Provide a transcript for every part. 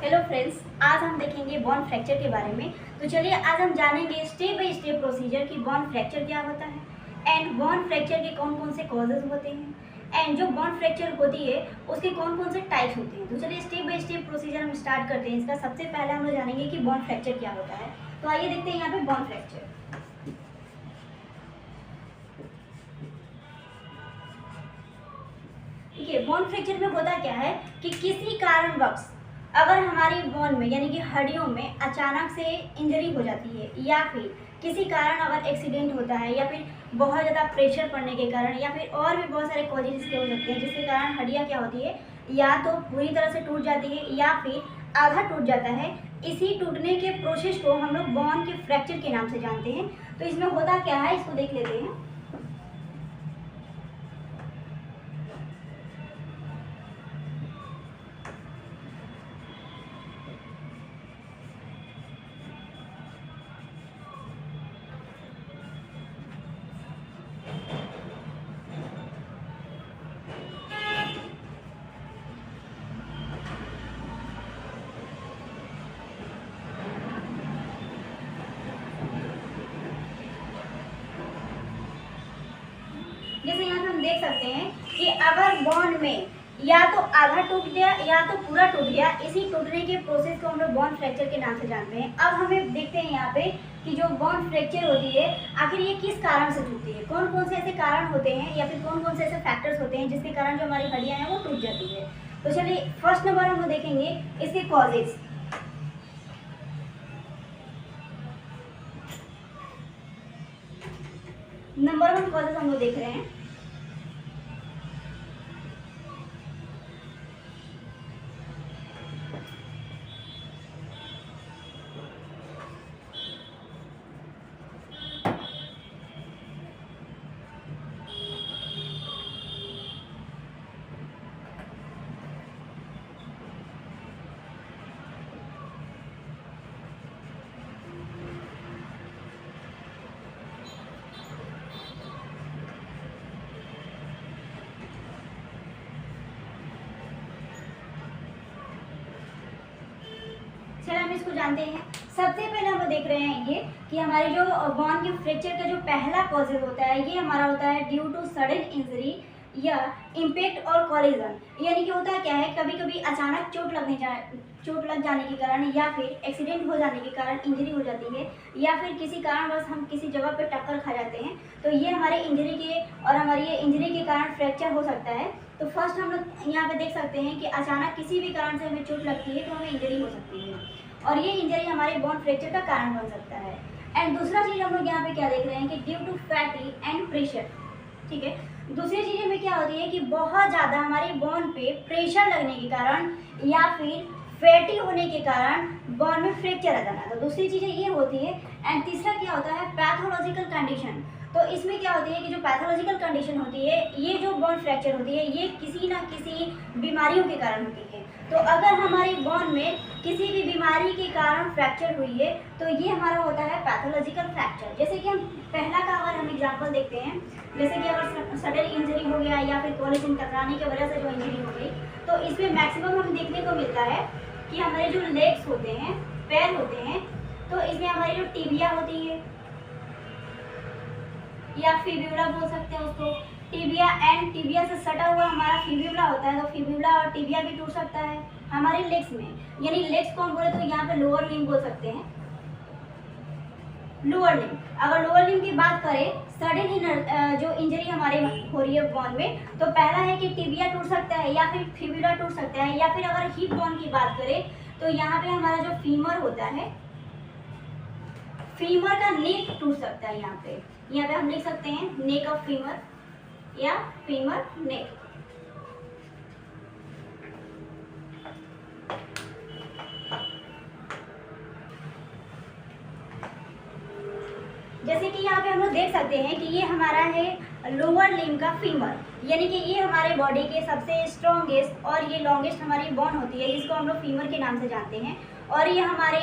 Hello friends, आज हम देखेंगे बोन फ्रैक्चर के बारे में। तो चलिए आज हम जानेंगे स्टेप बाय स्टेप प्रोसीजर कि बोन फ्रैक्चर क्या होता है एंड बोन फ्रैक्चर के कौन कौन से कॉजेज होते हैं एंड जो बोन फ्रैक्चर होती है उसके कौन कौन से टाइप्स होते हैं। तो चलिए स्टेप बाय स्टेप प्रोसीजर हम स्टार्ट करते हैं। इसका सबसे पहले हम लोग जानेंगे कि बोन फ्रैक्चर क्या होता है। तो आइए देखते हैं यहाँ पे बोन फ्रैक्चर। देखिए, बोन फ्रैक्चर में होता क्या है कि किसी कारणवश अगर हमारी बोन में यानी कि हड्डियों में अचानक से इंजरी हो जाती है या फिर किसी कारण अगर एक्सीडेंट होता है या फिर बहुत ज़्यादा प्रेशर पड़ने के कारण या फिर और भी बहुत सारे कॉजेज इसके हो सकते हैं जिसके कारण हड्डियाँ क्या होती है या तो पूरी तरह से टूट जाती है या फिर आधा टूट जाता है। इसी टूटने के प्रोसेस को हम लोग बोन के फ्रैक्चर के नाम से जानते हैं। तो इसमें होता क्या है इसको देख लेते हैं। जैसे यहाँ पे हम देख सकते हैं कि अगर बोन में या तो आधा टूट गया या तो पूरा टूट गया, इसी टूटने के प्रोसेस को हम लोग बोन फ्रैक्चर के नाम से जानते हैं। अब हमें देखते हैं यहाँ पे कि जो बोन फ्रैक्चर होती है आखिर ये किस कारण से टूटती है, कौन कौन से ऐसे कारण होते हैं या फिर कौन कौन से ऐसे फैक्टर्स होते हैं जिसके कारण जो हमारी हड्डियाँ हैं वो टूट जाती है। तो चलिए फर्स्ट नंबर हम लोग देखेंगे इसके कॉजेज। नंबर 1 कॉजेज हम लोग देख रहे हैं हम इसको जानते हैं। सबसे पहले हम लोग देख रहे हैं ये कि हमारी जो बोन के फ्रैक्चर का जो पहला कॉजेज होता है ये हमारा होता है ड्यू टू सडन इंजरी या इम्पैक्ट और कॉलिजन। यानी कि होता क्या है, कभी कभी अचानक चोट लग जाने के कारण या फिर एक्सीडेंट हो जाने के कारण इंजरी हो जाती है या फिर किसी कारणवश हम किसी जगह पे टक्कर खा जाते हैं तो ये हमारे इंजरी के और हमारी ये इंजरी के कारण फ्रैक्चर हो सकता है। तो फर्स्ट हम लोग यहाँ पे देख सकते हैं कि अचानक किसी भी कारण से हमें चोट लगती है तो हमें इंजरी हो सकती है और ये इंजरी हमारे बोन फ्रैक्चर का कारण बन सकता है। एंड दूसरा चीज़ हम लोग यहाँ पे क्या देख रहे हैं कि due to fatty and pressure. ठीक है, दूसरी चीज़ में क्या होती है कि बहुत ज़्यादा हमारी बोन पे प्रेशर लगने के कारण या फिर फैटी होने के कारण बोन में फ्रैक्चर आ जाना। तो दूसरी चीज़ें ये होती है। एंड तीसरा क्या होता है पैथोलॉजिकल कंडीशन। तो इसमें क्या होती है कि जो पैथोलॉजिकल कंडीशन होती है ये जो बोन फ्रैक्चर होती है ये किसी ना किसी बीमारियों के कारण होती है। तो अगर हमारी बोन में किसी भी बीमारी के कारण फ्रैक्चर हुई है तो ये हमारा होता है पैथोलॉजिकल फ्रैक्चर। जैसे कि हम पहला का अगर हम एग्जांपल देखते हैं, जैसे कि अगर सडन इंजरी हो गया या फिर कोलिजन टकराने की वजह से जो इंजरी हो गई तो इसमें मैक्सिमम हमें देखने को मिलता है कि हमारे जो लेग्स होते हैं, पैर होते हैं, तो इसमें हमारी जो टिबिया होती है या फिब्यूला बोल सकते हैं उसको, टिबिया एंड टिबिया से सटा हुआ हमारा फिब्यूला होता है। तो फिब्यूला और टिबिया भी टूट सकता है हमारे लेग्स में। यानी लेग्स को हम बोले तो यहाँ पे लोअर लिम्ब बोल सकते हैं, लोअर लिम्ब। अगर लोअर लिम्ब की बात करें सडन जो इंजरी हमारे हो रही है बोन में तो पहला है कि टिबिया टूट सकता है या फिर फिब्यूला टूट सकता है या फिर अगर हिप बोन की बात करें तो यहाँ पे हमारा जो फीमर होता है, फीमर का नेक टूट सकता है। यहाँ पे हम लिख सकते हैं नेक ऑफ फीमर या फीमर नेक। जैसे कि यहाँ पे हम लोग देख सकते हैं कि ये हमारा है लोअर लिम्ब का फीमर, यानी कि ये हमारे बॉडी के सबसे स्ट्रॉन्गेस्ट और ये लॉन्गेस्ट हमारी बोन होती है जिसको हम लोग फीमर के नाम से जानते हैं और ये हमारे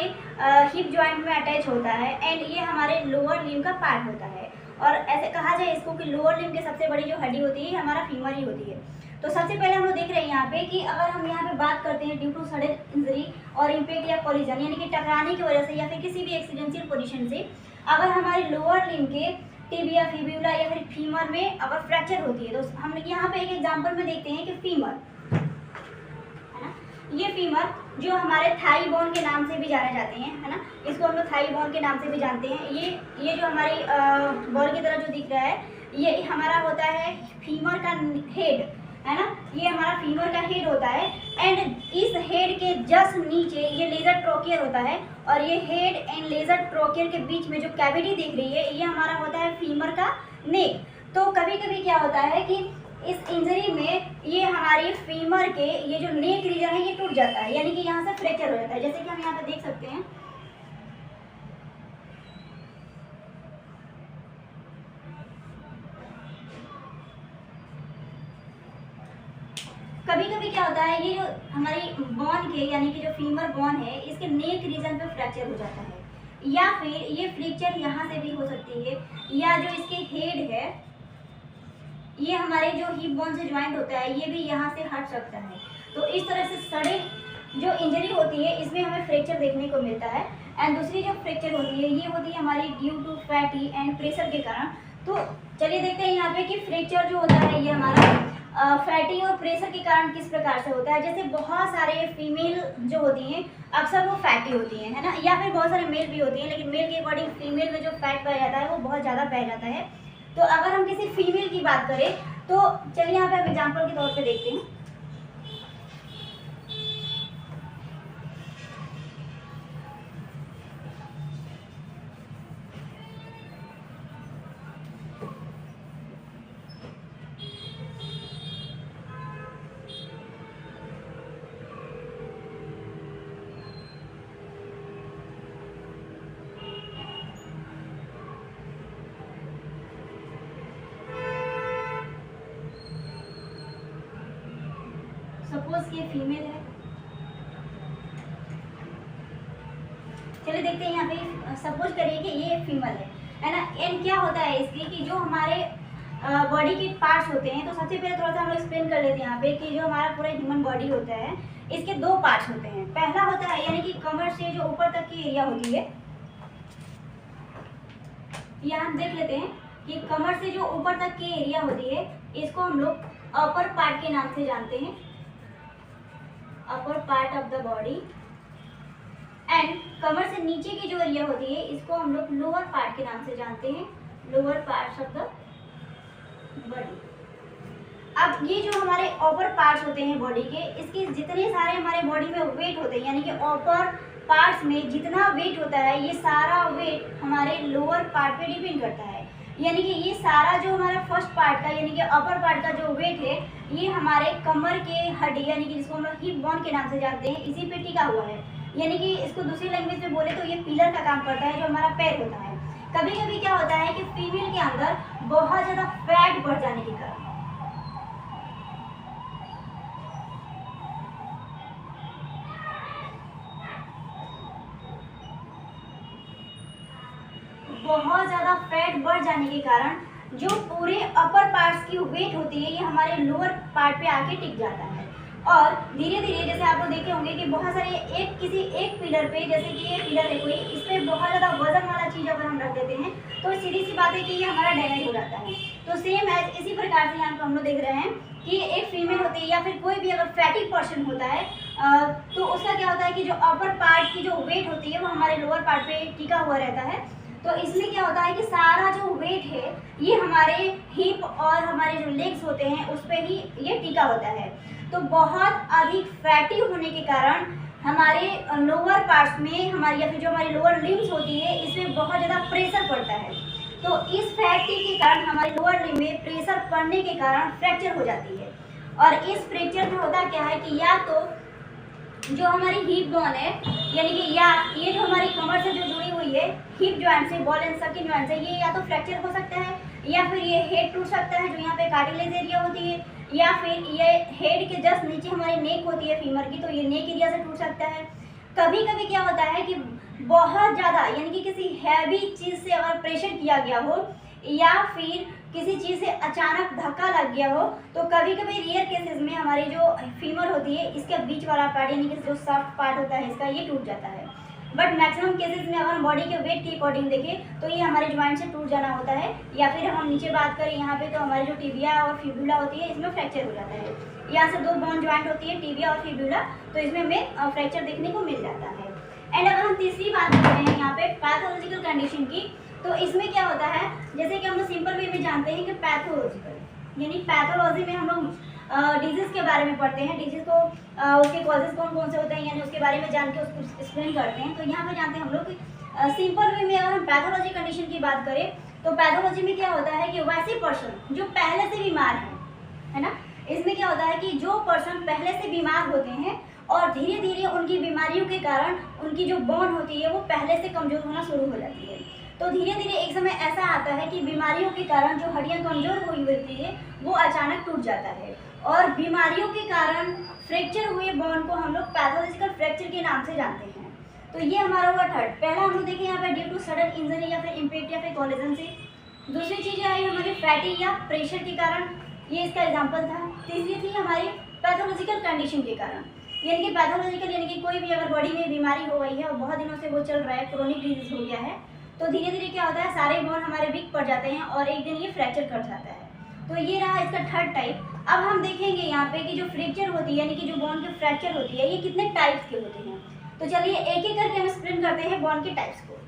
हिप जॉइंट में अटैच होता है एंड ये हमारे लोअर लिम्ब का पार्ट होता है। और ऐसे कहा जाए इसको कि लोअर लिम्ब की सबसे बड़ी जो हड्डी होती है हमारा फीमर ही होती है। तो सबसे पहले हम लोग देख रहे हैं यहाँ पे कि अगर हम यहाँ पे बात करते हैं ड्यू टू सडन इंजरी और इम्पैक्ट या कोलिजन, यानी कि टकराने की वजह से या फिर किसी भी एक्सीडेंशियल पोजीशन से अगर हमारे लोअर लिम्ब के टिबिया, फिब्यूला या फिर फीमर में अगर फ्रैक्चर होती है, तो हम यहाँ पे एक एग्जांपल में देखते हैं कि फीमर है ना, ये फीमर जो हमारे थाई बोन के नाम से भी जाने जाते हैं, है ना, इसको हम लोग थाई बोन के नाम से भी जानते हैं। ये जो हमारी बॉल की तरह जो दिख रहा है, ये हमारा होता है फीमर का हेड, है ना, ये हमारा फीमर का हेड होता है। एंड इस हेड के जस्ट नीचे ये लेजर ट्रोकियर होता है, और ये हेड एंड लेजर ट्रोकियर के बीच में जो कैविटी दिख रही है, ये हमारा होता है फीमर का नेक। तो कभी कभी क्या होता है कि इस इंजरी में ये हमारी फीमर के ये जो नेक रीजन है ये टूट जाता है, यानी कि यहाँ से फ्रैक्चर हो जाता है, जैसे कि हम यहाँ पे देख सकते हैं। कभी कभी क्या होता है, ये जो हमारी बोन के यानी कि जो फीमर बोन है, इसके नेक रीजन पे फ्रैक्चर हो जाता है, या फिर ये फ्रैक्चर यहाँ से भी हो सकती है, या जो इसके हेड है, ये हमारे जो हिप बोन से ज्वाइंट होता है, ये भी यहाँ से हट सकता है। तो इस तरह से सडन जो इंजरी होती है, इसमें हमें फ्रैक्चर देखने को मिलता है। एंड दूसरी जो फ्रैक्चर होती है, ये होती है हमारी due to fatty and pressure के कारण। तो चलिए देखते हैं यहाँ पे कि फ्रैक्चर जो होता है ये हमारा फैटी और प्रेशर के कारण किस प्रकार से होता है। जैसे बहुत सारे फीमेल जो होती हैं अक्सर वो फैटी होती हैं, है ना, या फिर बहुत सारे मेल भी होती हैं, लेकिन मेल के अकॉर्डिंग फीमेल में जो फैट पाया जाता है वो बहुत ज़्यादा पाया जाता है। तो अगर हम किसी फीमेल की बात करें, तो चलिए यहाँ पे हम एग्जाम्पल के तौर पे देखते हैं। सपोज ये फीमेल है, चलिए देखते हैं यहाँ पे। सपोज करिए कि ये फीमेल है ना। एंड क्या होता है इसकी कि जो हमारे बॉडी के पार्ट्स होते हैं, तो सबसे पहले थोड़ा सा हम लोग एक्सप्लेन कर लेते हैं यहाँ पे कि जो हमारा पूरा ह्यूमन बॉडी होता है, इसके दो पार्ट्स होते हैं। पहला होता है यानी कि कमर से जो ऊपर तक की एरिया होती है, यहाँ हम देख लेते हैं कि कमर से जो ऊपर तक की एरिया होती है, इसको हम लोग अपर पार्ट के नाम से जानते हैं, upper part of the body. And कमर से नीचे की जो एरिया होती है, इसको हम लोग लोअर पार्ट के नाम से जानते हैं, lower parts of the body. अब ये जो हमारे अपर पार्ट्स होते हैं बॉडी के, इसके जितने सारे हमारे बॉडी में वेट होते हैं, यानी कि अपर पार्ट्स में जितना वेट होता है, ये सारा वेट हमारे लोअर पार्ट पे डिपेंड करता है। यानी कि ये सारा जो हमारा फर्स्ट पार्ट का यानी कि अपर पार्ट का जो वेट है, ये हमारे कमर के हड्डी यानी कि जिसको हम लोग हिप बोन के नाम से जानते हैं, इसी पे टिका हुआ है। यानी कि इसको दूसरी लैंग्वेज में बोले तो ये पिलर का काम करता है, जो हमारा पैर होता है। कभी कभी क्या होता है कि फीमेल के अंदर बहुत ज़्यादा फैट बढ़ जाने के कारण, बहुत ज़्यादा फैट बढ़ जाने के कारण जो पूरे अपर पार्ट्स की वेट होती है, ये हमारे लोअर पार्ट पे आके टिक जाता है। और धीरे धीरे जैसे आप लोग देखे होंगे कि बहुत सारे किसी एक पिलर पे, जैसे कि ये पिलर है कोई, इस पर बहुत ज़्यादा वजन वाला चीज़ अगर हम रख देते हैं, तो सीधी सी बात है कि ये हमारा डैमेज हो जाता है। तो सेम एज इसी प्रकार से यहाँ पर हम लोग देख रहे हैं कि एक फीमेल होती है या फिर कोई भी अगर फैटी पर्सन होता है, तो उसका क्या होता है कि जो अपर पार्ट की जो वेट होती है वो हमारे लोअर पार्ट पे टिका हुआ रहता है। तो इसमें क्या होता है कि सारा जो वेट है ये हमारे हिप और हमारे जो लेग्स होते हैं उस पर ही ये टिका होता है। तो बहुत अधिक फैटी होने के कारण हमारे लोअर पार्ट्स में हमारी या फिर जो हमारी लोअर लिम्स होती है, इसमें बहुत ज़्यादा प्रेशर पड़ता है। तो इस फैटी के कारण हमारे लोअर लिम्ब में प्रेशर पड़ने के कारण फ्रैक्चर हो जाती है। और इस फ्रैक्चर में होता क्या है कि या तो जो हमारी हिप बोन है, यानी कि या ये जो हमारी कमर से जो जुड़ी हुई है हिप जॉइंट से, बॉल एंड सर्किल जॉइंट से, ये या तो फ्रैक्चर हो सकता है, या फिर ये हेड टूट सकता है जो यहाँ पे कार्टिलेज एरिया होती है, या फिर ये हेड के जस्ट नीचे हमारी नेक होती है फीमर की, तो ये नेक एरिया से टूट सकता है। कभी कभी क्या होता है कि बहुत ज़्यादा यानी कि किसी हैवी चीज़ से अगर प्रेशर किया गया हो, या फिर किसी चीज़ से अचानक धक्का लग गया हो तो कभी कभी रियर केसेस में हमारी जो फीमर होती है इसके बीच वाला पार्ट यानी कि जो सॉफ्ट पार्ट होता है इसका ये टूट जाता है। बट मैक्सिमम केसेस में अगर हम बॉडी के वेट के अकॉर्डिंग देखें तो ये हमारे ज्वाइंट से टूट जाना होता है, या फिर हम नीचे बात करें यहाँ पे तो हमारी जो टिबिया और फिब्यूला होती है इसमें फ्रैक्चर हो जाता है। यहाँ से दो बोन ज्वाइंट होती है टिबिया और फिब्यूला, तो इसमें हमें फ्रैक्चर देखने को मिल जाता है। एंड अगर हम तीसरी बात कर रहे हैं यहाँ पे पैथोलॉजिकल कंडीशन की, तो इसमें क्या होता है जैसे कि हम लोग सिंपल वे में जानते हैं कि पैथोलॉजिकल यानी पैथोलॉजी में हम लोग डिजीज़ के बारे में पढ़ते हैं, डिजीज़ को उसके कॉजेज कौन कौन से होते हैं यानी उसके बारे में जान के उसको एक्सप्लेन करते हैं। तो यहाँ पे जानते हैं हम लोग कि सिंपल वे में अगर हम पैथोलॉजी कंडीशन की बात करें तो पैथोलॉजी में क्या होता है कि वैसे पर्सन जो पहले से बीमार है ना, इसमें क्या होता है कि जो पर्सन पहले से बीमार होते हैं और धीरे धीरे उनकी बीमारियों के कारण उनकी जो बोन होती है वो पहले से कमज़ोर होना शुरू हो जाती है। तो धीरे धीरे एक समय ऐसा आता है कि बीमारियों के कारण जो हड्डियां कमज़ोर हुई होती है वो अचानक टूट जाता है, और बीमारियों के कारण फ्रैक्चर हुए बोन को हम लोग पैथोलॉजिकल फ्रैक्चर के नाम से जानते हैं। तो ये हमारा हुआ थर्ड। पहला हम लोग देखें यहाँ पे ड्यू टू सडन इंजरी या फिर इम्पैक्ट या फिर कोलिजन से। दूसरी चीज़ आई हमारी फैटी या प्रेशर के कारण, ये इसका एग्जाम्पल था। तीसरी थी हमारी पैथोलॉजिकल कंडीशन के कारण, यानी कि पैथोलॉजिकल यानी कि कोई भी अगर बॉडी में बीमारी हो गई है और बहुत दिनों से वो चल रहा है, क्रोनिक डिजीज हो गया है, तो धीरे धीरे क्या होता है सारे बोन हमारे वीक पड़ जाते हैं और एक दिन ये फ्रैक्चर कर जाता है। तो ये रहा इसका थर्ड टाइप। अब हम देखेंगे यहाँ पे कि जो फ्रैक्चर होती है यानी कि जो बोन की फ्रैक्चर होती है ये कितने टाइप्स के होते हैं। तो चलिए एक एक करके हम एक्सप्लेन करते हैं बोन के टाइप्स को।